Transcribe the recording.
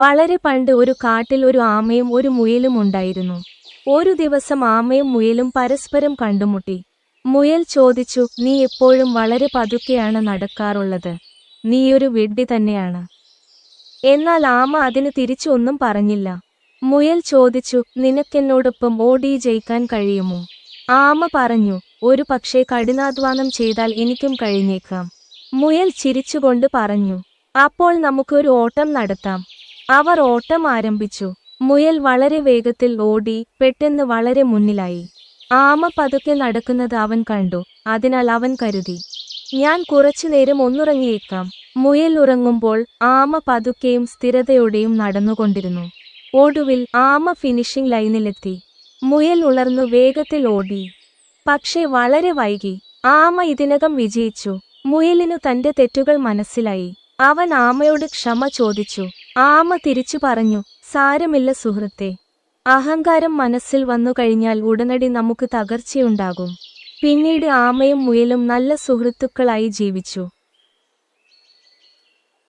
വളരെ പണ്ട് ഒരു കാട്ടിൽ ഒരു ആമയും ഒരു മുയലും ഉണ്ടായിരുന്നു. ഒരു ദിവസം ആമയും മുയലും പരസ്പരം കണ്ടുമുട്ടി. മുയൽ ചോദിച്ചു, നീ എപ്പോഴും വളരെ പതുക്കെയാണ് നടക്കാറുള്ളത്. നീയൊരു വിഡ്ഢി തന്നെയാണ്. എന്നാൽ ആമ അതിന് തിരിച്ചു ഒന്നും പറഞ്ഞില്ല. മുയൽ ചോദിച്ചു, നിനക്കെന്നോടൊപ്പം ഓടി ജയിക്കാൻ കഴിയുമോ? ആമ പറഞ്ഞു, ഒരു പക്ഷേ കഠിനാധ്വാനം ചെയ്താൽ എനിക്കും കഴിഞ്ഞേക്കാം. മുയൽ ചിരിച്ചുകൊണ്ട് പറഞ്ഞു, അപ്പോൾ നമുക്കൊരു ഓട്ടം നടത്താം. അവർ ഓട്ടം ആരംഭിച്ചു. മുയൽ വളരെ വേഗത്തിൽ ഓടി, പെട്ടെന്ന് വളരെ മുന്നിലായി. ആമ പതുക്കെ നടക്കുന്നത് അവൻ കണ്ടു. അതിനാൽ അവൻ കരുതി, ഞാൻ കുറച്ചുനേരം ഒന്നുറങ്ങിയേക്കാം. മുയൽ ഉറങ്ങുമ്പോൾ ആമ പതുക്കെയും സ്ഥിരതയോടെയും നടന്നുകൊണ്ടിരുന്നു. ഒടുവിൽ ആമ ഫിനിഷിംഗ് ലൈനിലെത്തി. മുയൽ ഉണർന്നു വേഗത്തിൽ ഓടി. പക്ഷേ വളരെ വൈകി. ആമ ഇതിനകം വിജയിച്ചു. മുയലിനു തന്റെ തെറ്റുകൾ മനസ്സിലായി. അവൻ ആമയോട് ക്ഷമ ചോദിച്ചു. ആമ തിരിച്ചു പറഞ്ഞു, സാരമില്ല സുഹൃത്തേ. അഹങ്കാരം മനസ്സിൽ വന്നു കഴിഞ്ഞാൽ ഉടനടി നമുക്ക് തകർച്ചയുണ്ടാകും. പിന്നീട് ആമയും മുയലും നല്ല സുഹൃത്തുക്കളായി ജീവിച്ചു.